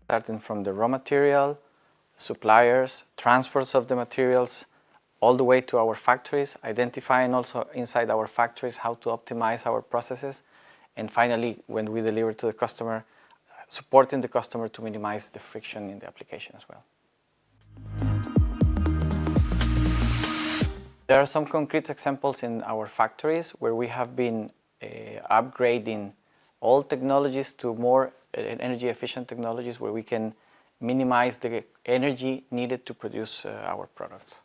starting from the raw material, suppliers, transports of the materials, all the way to our factories, identifying also inside our factories how to optimize our processes, and finally, when we deliver to the customer, supporting the customer to minimize the friction in the application as well. There are some concrete examples in our factories where we have been upgrading all technologies to more energy efficient technologies where we can minimize the energy needed to produce our products.